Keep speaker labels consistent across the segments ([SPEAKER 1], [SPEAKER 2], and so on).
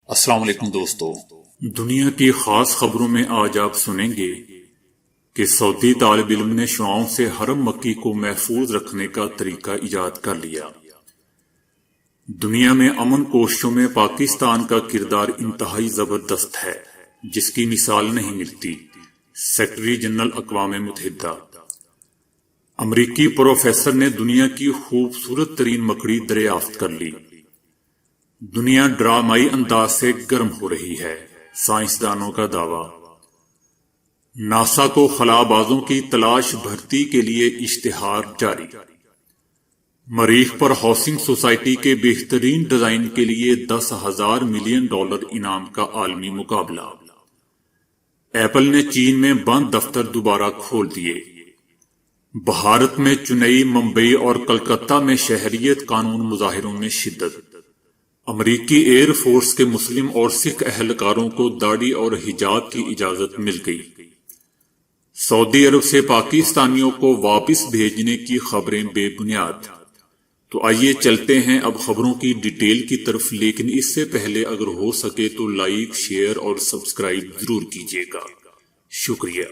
[SPEAKER 1] السلام علیکم دوستو۔
[SPEAKER 2] دنیا کی خاص خبروں میں آج آپ سنیں گے کہ سعودی طالب علم نے شعاعوں سے حرم مکی کو محفوظ رکھنے کا طریقہ ایجاد کر لیا۔ دنیا میں امن کوششوں میں پاکستان کا کردار انتہائی زبردست ہے، جس کی مثال نہیں ملتی۔ سیکرٹری جنرل اقوام متحدہ۔ امریکی پروفیسر نے دنیا کی خوبصورت ترین مکڑی دریافت کر لی۔ دنیا ڈرامائی انداز سے گرم ہو رہی ہے، سائنسدانوں کا دعویٰ۔ ناسا کو خلا بازوں کی تلاش بھرتی کے لیے اشتہار جاری۔ مریخ پر ہاؤسنگ سوسائٹی کے بہترین ڈیزائن کے لیے $10,000 ملین انعام کا عالمی مقابلہ۔ ایپل نے چین میں بند دفتر دوبارہ کھول دیے۔ بھارت میں چنئی، ممبئی اور کلکتہ میں شہریت قانون مظاہروں میں شدت۔ امریکی ایئر فورس کے مسلم اور سکھ اہلکاروں کو داڑھی اور حجاب کی اجازت مل گئی۔ سعودی عرب سے پاکستانیوں کو واپس بھیجنے کی خبریں بے بنیاد۔ تو آئیے چلتے ہیں اب خبروں کی ڈیٹیل کی طرف، لیکن اس سے پہلے اگر ہو سکے تو لائک، شیئر اور سبسکرائب ضرور کیجیے گا، شکریہ۔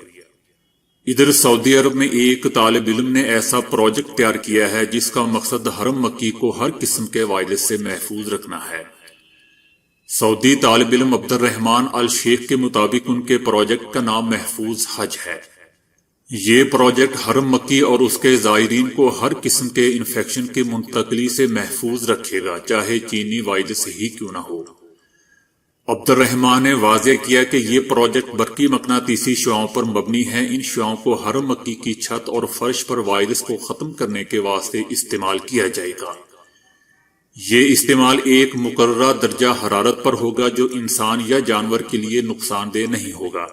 [SPEAKER 2] ادھر سعودی عرب میں ایک طالب علم نے ایسا پروجیکٹ تیار کیا ہے جس کا مقصد حرم مکی کو ہر قسم کے وائرس سے محفوظ رکھنا ہے۔ سعودی طالب علم عبد الرحمان الشیخ کے مطابق ان کے پروجیکٹ کا نام محفوظ حج ہے۔ یہ پروجیکٹ حرم مکی اور اس کے زائرین کو ہر قسم کے انفیکشن کی منتقلی سے محفوظ رکھے گا، چاہے چینی وائرس ہی کیوں نہ ہو۔ عبد الرحمان نے واضح کیا کہ یہ پروجیکٹ برقی مقناطیسی شعاعوں پر مبنی ہے۔ ان شعاعوں کو حرم مکی کی چھت اور فرش پر وائرس کو ختم کرنے کے واسطے استعمال کیا جائے گا۔ یہ استعمال ایک مقررہ درجہ حرارت پر ہوگا جو انسان یا جانور کے لیے نقصان دہ نہیں ہوگا۔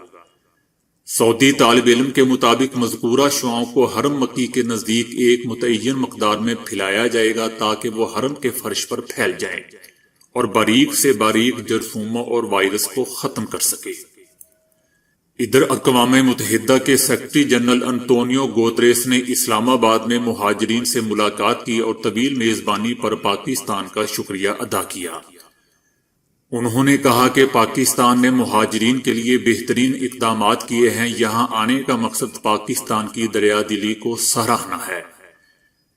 [SPEAKER 2] سعودی طالب علم کے مطابق مذکورہ شعاعوں کو حرم مکی کے نزدیک ایک متعین مقدار میں پھیلایا جائے گا تاکہ وہ حرم کے فرش پر پھیل جائیں اور باریک سے باریک جرثوموں اور وائرس کو ختم کر سکے۔ ادھر اقوام متحدہ کے سیکرٹری جنرل انطونیو گوتریس نے اسلام آباد میں مہاجرین سے ملاقات کی اور طویل میزبانی پر پاکستان کا شکریہ ادا کیا۔ انہوں نے کہا کہ پاکستان نے مہاجرین کے لیے بہترین اقدامات کیے ہیں۔ یہاں آنے کا مقصد پاکستان کی دریا دلی کو سراہنا ہے۔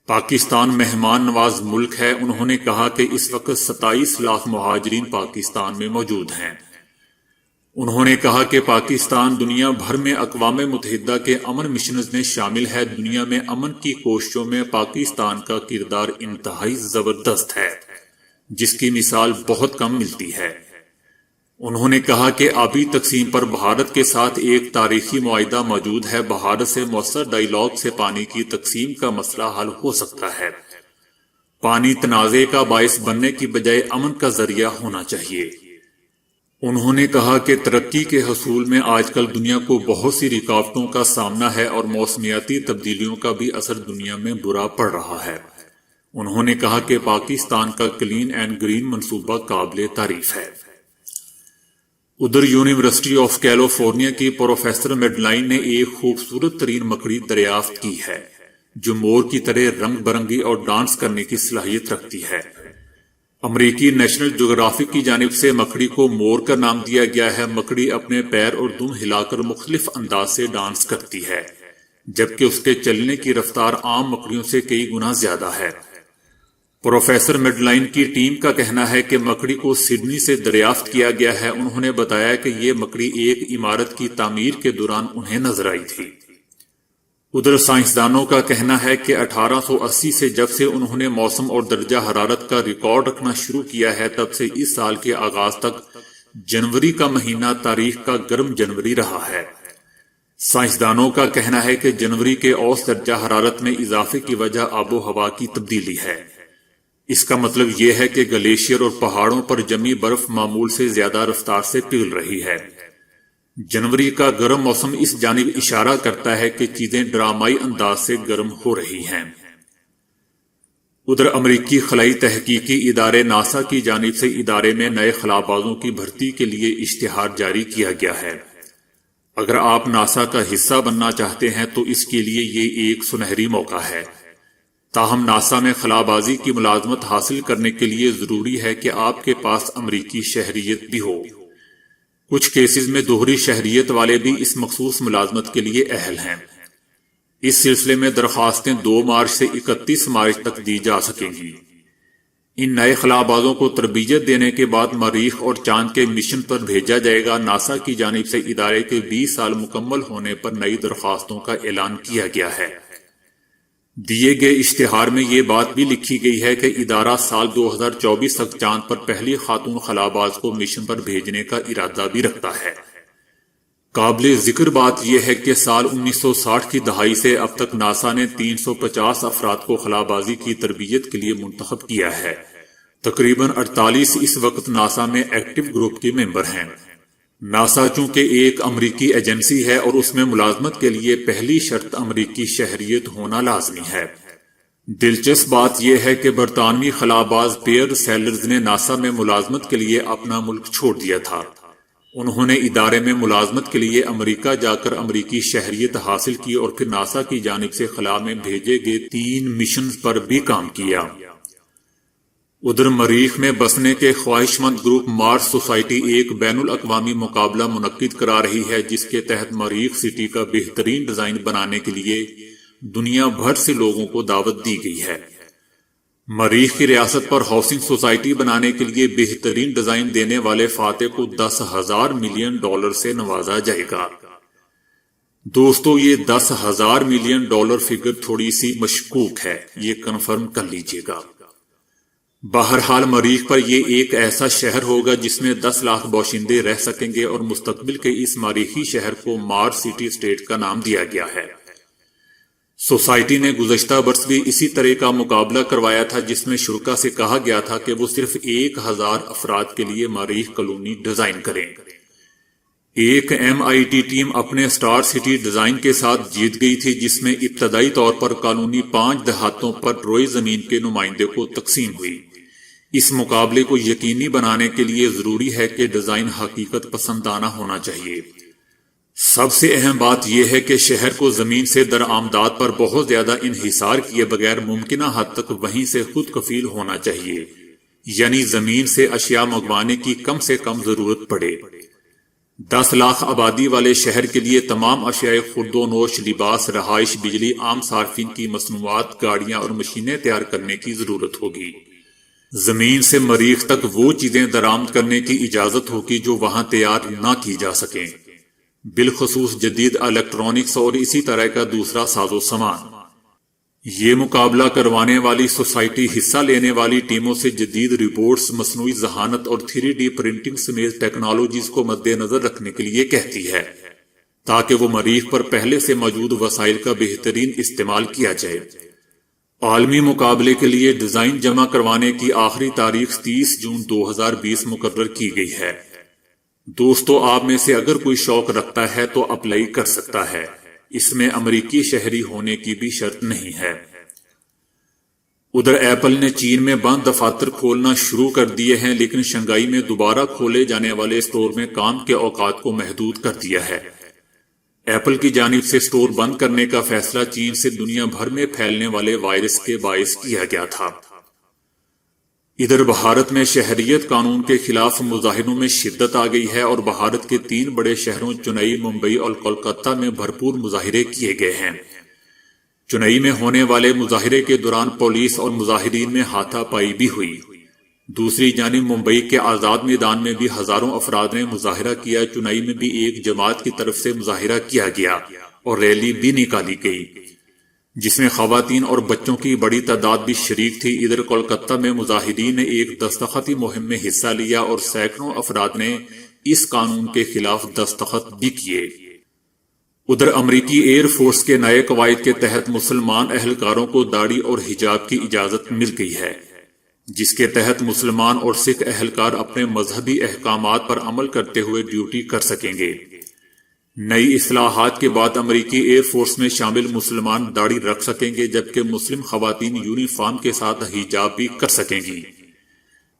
[SPEAKER 2] پاکستان مہمان نواز ملک ہے۔ انہوں نے کہا کہ اس وقت 27 لاکھ مہاجرین پاکستان میں موجود ہیں۔ انہوں نے کہا کہ پاکستان دنیا بھر میں اقوام متحدہ کے امن مشنز میں شامل ہے۔ دنیا میں امن کی کوششوں میں پاکستان کا کردار انتہائی زبردست ہے، جس کی مثال بہت کم ملتی ہے۔ انہوں نے کہا کہ آبی تقسیم پر بھارت کے ساتھ ایک تاریخی معاہدہ موجود ہے۔ بھارت سے مؤثر ڈائیلاگ سے پانی کی تقسیم کا مسئلہ حل ہو سکتا ہے۔ پانی تنازع کا باعث بننے کی بجائے امن کا ذریعہ ہونا چاہیے۔ انہوں نے کہا کہ ترقی کے حصول میں آج کل دنیا کو بہت سی رکاوٹوں کا سامنا ہے اور موسمیاتی تبدیلیوں کا بھی اثر دنیا میں برا پڑ رہا ہے۔ انہوں نے کہا کہ پاکستان کا کلین اینڈ گرین منصوبہ قابل تعریف ہے۔ ادھر یونیورسٹی آف کیلیفورنیا کی پروفیسر میڈلائن نے ایک خوبصورت ترین مکڑی دریافت کی ہے جو مور کی طرح رنگ برنگی اور ڈانس کرنے کی صلاحیت رکھتی ہے۔ امریکی نیشنل جغرافک کی جانب سے مکڑی کو مور کا نام دیا گیا ہے۔ مکڑی اپنے پیر اور دم ہلا کر مختلف انداز سے ڈانس کرتی ہے، جبکہ اس کے چلنے کی رفتار عام مکڑیوں سے کئی گنا زیادہ ہے۔ پروفیسر میڈلائن کی ٹیم کا کہنا ہے کہ مکڑی کو سڈنی سے دریافت کیا گیا ہے۔ انہوں نے بتایا کہ یہ مکڑی ایک عمارت کی تعمیر کے دوران انہیں نظر آئی تھی۔ ادھر سائنسدانوں کا کہنا ہے کہ 1880 سے جب سے انہوں نے موسم اور درجہ حرارت کا ریکارڈ رکھنا شروع کیا ہے، تب سے اس سال کے آغاز تک جنوری کا مہینہ تاریخ کا گرم جنوری رہا ہے۔ سائنسدانوں کا کہنا ہے کہ جنوری کے اوسط درجہ حرارت میں اضافے کی وجہ آب و ہوا کی تبدیلی ہے۔ اس کا مطلب یہ ہے کہ گلیشیئر اور پہاڑوں پر جمی برف معمول سے زیادہ رفتار سے پگھل رہی ہے۔ جنوری کا گرم موسم اس جانب اشارہ کرتا ہے کہ چیزیں ڈرامائی انداز سے گرم ہو رہی ہیں۔ ادھر امریکی خلائی تحقیقی ادارے ناسا کی جانب سے ادارے میں نئے خلابازوں کی بھرتی کے لیے اشتہار جاری کیا گیا ہے۔ اگر آپ ناسا کا حصہ بننا چاہتے ہیں تو اس کے لیے یہ ایک سنہری موقع ہے۔ تاہم ناسا میں خلابازی کی ملازمت حاصل کرنے کے لیے ضروری ہے کہ آپ کے پاس امریکی شہریت بھی ہو۔ کچھ کیسز میں دوہری شہریت والے بھی اس مخصوص ملازمت کے لیے اہل ہیں۔ اس سلسلے میں درخواستیں 2 مارچ سے 31 مارچ تک دی جا سکیں گی۔ ان نئے خلابازوں کو تربیت دینے کے بعد مریخ اور چاند کے مشن پر بھیجا جائے گا۔ ناسا کی جانب سے ادارے کے 20 سال مکمل ہونے پر نئی درخواستوں کا اعلان کیا گیا ہے۔ دیے گئے اشتہار میں یہ بات بھی لکھی گئی ہے کہ ادارہ سال 2024 تک چاند پر پہلی خاتون خلاباز کو مشن پر بھیجنے کا ارادہ بھی رکھتا ہے۔ قابل ذکر بات یہ ہے کہ سال 1960 کی دہائی سے اب تک ناسا نے 350 افراد کو خلابازی کی تربیت کے لیے منتخب کیا ہے۔ تقریباً 48 اس وقت ناسا میں ایکٹیو گروپ کے ممبر ہیں۔ ناسا چونکہ ایک امریکی ایجنسی ہے اور اس میں ملازمت کے لیے پہلی شرط امریکی شہریت ہونا لازمی ہے۔ دلچسپ بات یہ ہے کہ برطانوی خلاباز پیئر سیلرز نے ناسا میں ملازمت کے لیے اپنا ملک چھوڑ دیا تھا۔ انہوں نے ادارے میں ملازمت کے لیے امریکہ جا کر امریکی شہریت حاصل کی اور پھر ناسا کی جانب سے خلا میں بھیجے گئے 3 مشنز پر بھی کام کیا۔ ادھر مریخ میں بسنے کے خواہش مند گروپ مارس سوسائٹی ایک بین الاقوامی مقابلہ منعقد کرا رہی ہے، جس کے تحت مریخ سٹی کا بہترین ڈیزائن بنانے کے لیے دنیا بھر سے لوگوں کو دعوت دی گئی ہے۔ مریخ کی ریاست پر ہاؤسنگ سوسائٹی بنانے کے لیے بہترین ڈیزائن دینے والے فاتح کو $10,000 ملین سے نوازا جائے گا۔ دوستو، یہ $10,000 ملین فگر تھوڑی سی مشکوک ہے، یہ کنفرم کر لیجئے گا۔ بہرحال مریخ پر یہ ایک ایسا شہر ہوگا جس میں 10 لاکھ باشندے رہ سکیں گے اور مستقبل کے اس مریخی شہر کو مارس سٹی اسٹیٹ کا نام دیا گیا ہے۔ سوسائٹی نے گزشتہ برس بھی اسی طرح کا مقابلہ کروایا تھا، جس میں شرکا سے کہا گیا تھا کہ وہ صرف 1000 افراد کے لیے مریخ کالونی ڈیزائن کریں۔ ایک MIT ٹیم اپنے سٹار سٹی ڈیزائن کے ساتھ جیت گئی تھی، جس میں ابتدائی طور پر کالونی 5 دیہاتوں پر روئے زمین کے نمائندے کو تقسیم ہوئی۔ اس مقابلے کو یقینی بنانے کے لیے ضروری ہے کہ ڈیزائن حقیقت پسندانہ ہونا چاہیے۔ سب سے اہم بات یہ ہے کہ شہر کو زمین سے درآمدات پر بہت زیادہ انحصار کیے بغیر ممکنہ حد تک وہیں سے خود کفیل ہونا چاہیے، یعنی زمین سے اشیاء منگوانے کی کم سے کم ضرورت پڑے۔ 10 لاکھ آبادی والے شہر کے لیے تمام اشیاء خورد و نوش، لباس، رہائش، بجلی، عام صارفین کی مصنوعات، گاڑیاں اور مشینیں تیار کرنے کی ضرورت ہوگی۔ زمین سے مریخ تک وہ چیزیں درآمد کرنے کی اجازت ہوگی جو وہاں تیار نہ کی جا سکیں، بالخصوص جدید الیکٹرانکس اور اسی طرح کا دوسرا ساز و سامان۔ یہ مقابلہ کروانے والی سوسائٹی حصہ لینے والی ٹیموں سے جدید روبوٹس، مصنوعی ذہانت اور 3D پرنٹنگ سمیت ٹیکنالوجیز کو مد نظر رکھنے کے لیے کہتی ہے، تاکہ وہ مریخ پر پہلے سے موجود وسائل کا بہترین استعمال کیا جائے۔ عالمی مقابلے کے لیے ڈیزائن جمع کروانے کی آخری تاریخ 30 جون 2020 مقرر کی گئی ہے۔ دوستو، آپ میں سے اگر کوئی شوق رکھتا ہے تو اپلائی کر سکتا ہے۔ اس میں امریکی شہری ہونے کی بھی شرط نہیں ہے۔ ادھر ایپل نے چین میں بند دفاتر کھولنا شروع کر دیے ہیں، لیکن شنگھائی میں دوبارہ کھولے جانے والے اسٹور میں کام کے اوقات کو محدود کر دیا ہے۔ ایپل کی جانب سے اسٹور بند کرنے کا فیصلہ چین سے دنیا بھر میں پھیلنے والے وائرس کے باعث کیا گیا تھا۔ ادھر بھارت میں شہریت قانون کے خلاف مظاہروں میں شدت آ گئی ہے اور بھارت کے 3 بڑے شہروں چنئی، ممبئی اور کولکتہ میں بھرپور مظاہرے کیے گئے ہیں۔ چنئی میں ہونے والے مظاہرے کے دوران پولیس اور مظاہرین میں ہاتھا پائی بھی ہوئی۔ دوسری جانب ممبئی کے آزاد میدان میں بھی ہزاروں افراد نے مظاہرہ کیا۔ چنئی میں بھی ایک جماعت کی طرف سے مظاہرہ کیا گیا اور ریلی بھی نکالی گئی، جس میں خواتین اور بچوں کی بڑی تعداد بھی شریک تھی۔ ادھر کولکتہ میں مظاہرین نے ایک دستخطی مہم میں حصہ لیا اور سینکڑوں افراد نے اس قانون کے خلاف دستخط بھی کیے۔ ادھر امریکی ایئر فورس کے نئے قواعد کے تحت مسلمان اہلکاروں کو داڑھی اور حجاب کی اجازت مل گئی ہے، جس کے تحت مسلمان اور سکھ اہلکار اپنے مذہبی احکامات پر عمل کرتے ہوئے ڈیوٹی کر سکیں گے۔ نئی اصلاحات کے بعد امریکی ایئر فورس میں شامل مسلمان داڑھی رکھ سکیں گے، جبکہ مسلم خواتین یونیفارم کے ساتھ حجاب بھی کر سکیں گی۔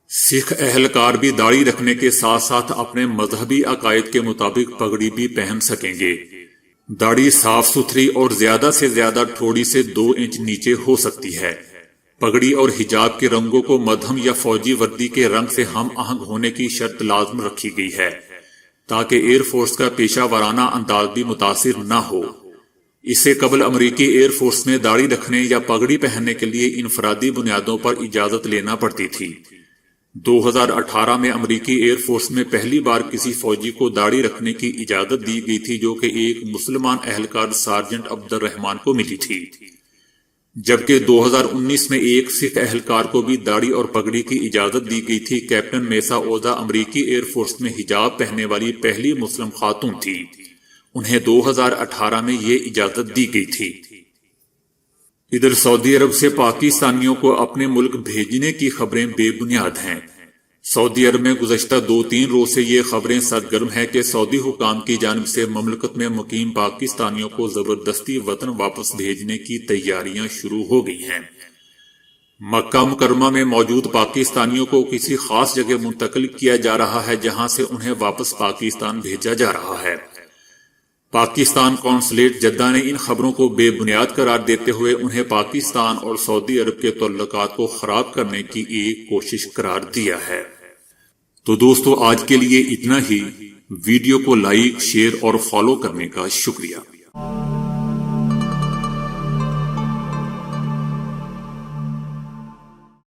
[SPEAKER 2] سکھ اہلکار بھی داڑھی رکھنے کے ساتھ ساتھ اپنے مذہبی عقائد کے مطابق پگڑی بھی پہن سکیں گے۔ داڑھی صاف ستھری اور زیادہ سے زیادہ تھوڑی سے 2 انچ نیچے ہو سکتی ہے۔ پگڑی اور حجاب کے رنگوں کو مدھم یا فوجی وردی کے رنگ سے ہم آہنگ ہونے کی شرط لازم رکھی گئی ہے تاکہ ایئر فورس کا پیشہ ورانہ انداز بھی متاثر نہ ہو۔ اس سے قبل امریکی ایئر فورس میں داڑھی رکھنے یا پگڑی پہننے کے لیے انفرادی بنیادوں پر اجازت لینا پڑتی تھی۔ 2018 میں امریکی ایئر فورس میں پہلی بار کسی فوجی کو داڑھی رکھنے کی اجازت دی گئی تھی، جو کہ ایک مسلمان اہلکار سارجنٹ عبد الرحمان کو ملی تھی، جبکہ 2019 میں ایک سکھ اہلکار کو بھی داڑھی اور پگڑی کی اجازت دی گئی تھی۔ کیپٹن میسا اوزا امریکی ایئر فورس میں حجاب پہننے والی پہلی مسلم خاتون تھی، انہیں 2018 میں یہ اجازت دی گئی تھی۔ ادھر سعودی عرب سے پاکستانیوں کو اپنے ملک بھیجنے کی خبریں بے بنیاد ہیں۔ سعودی عرب میں گزشتہ 2-3 روز سے یہ خبریں سرگرم ہیں کہ سعودی حکام کی جانب سے مملکت میں مقیم پاکستانیوں کو زبردستی وطن واپس بھیجنے کی تیاریاں شروع ہو گئی ہیں۔ مکہ مکرمہ میں موجود پاکستانیوں کو کسی خاص جگہ منتقل کیا جا رہا ہے، جہاں سے انہیں واپس پاکستان بھیجا جا رہا ہے۔ پاکستان قونصلیٹ جدہ نے ان خبروں کو بے بنیاد قرار دیتے ہوئے انہیں پاکستان اور سعودی عرب کے تعلقات کو خراب کرنے کی ایک کوشش قرار دیا ہے۔ تو دوستو، آج کے لیے اتنا ہی۔ ویڈیو کو لائک، شیئر اور فالو کرنے کا شکریہ۔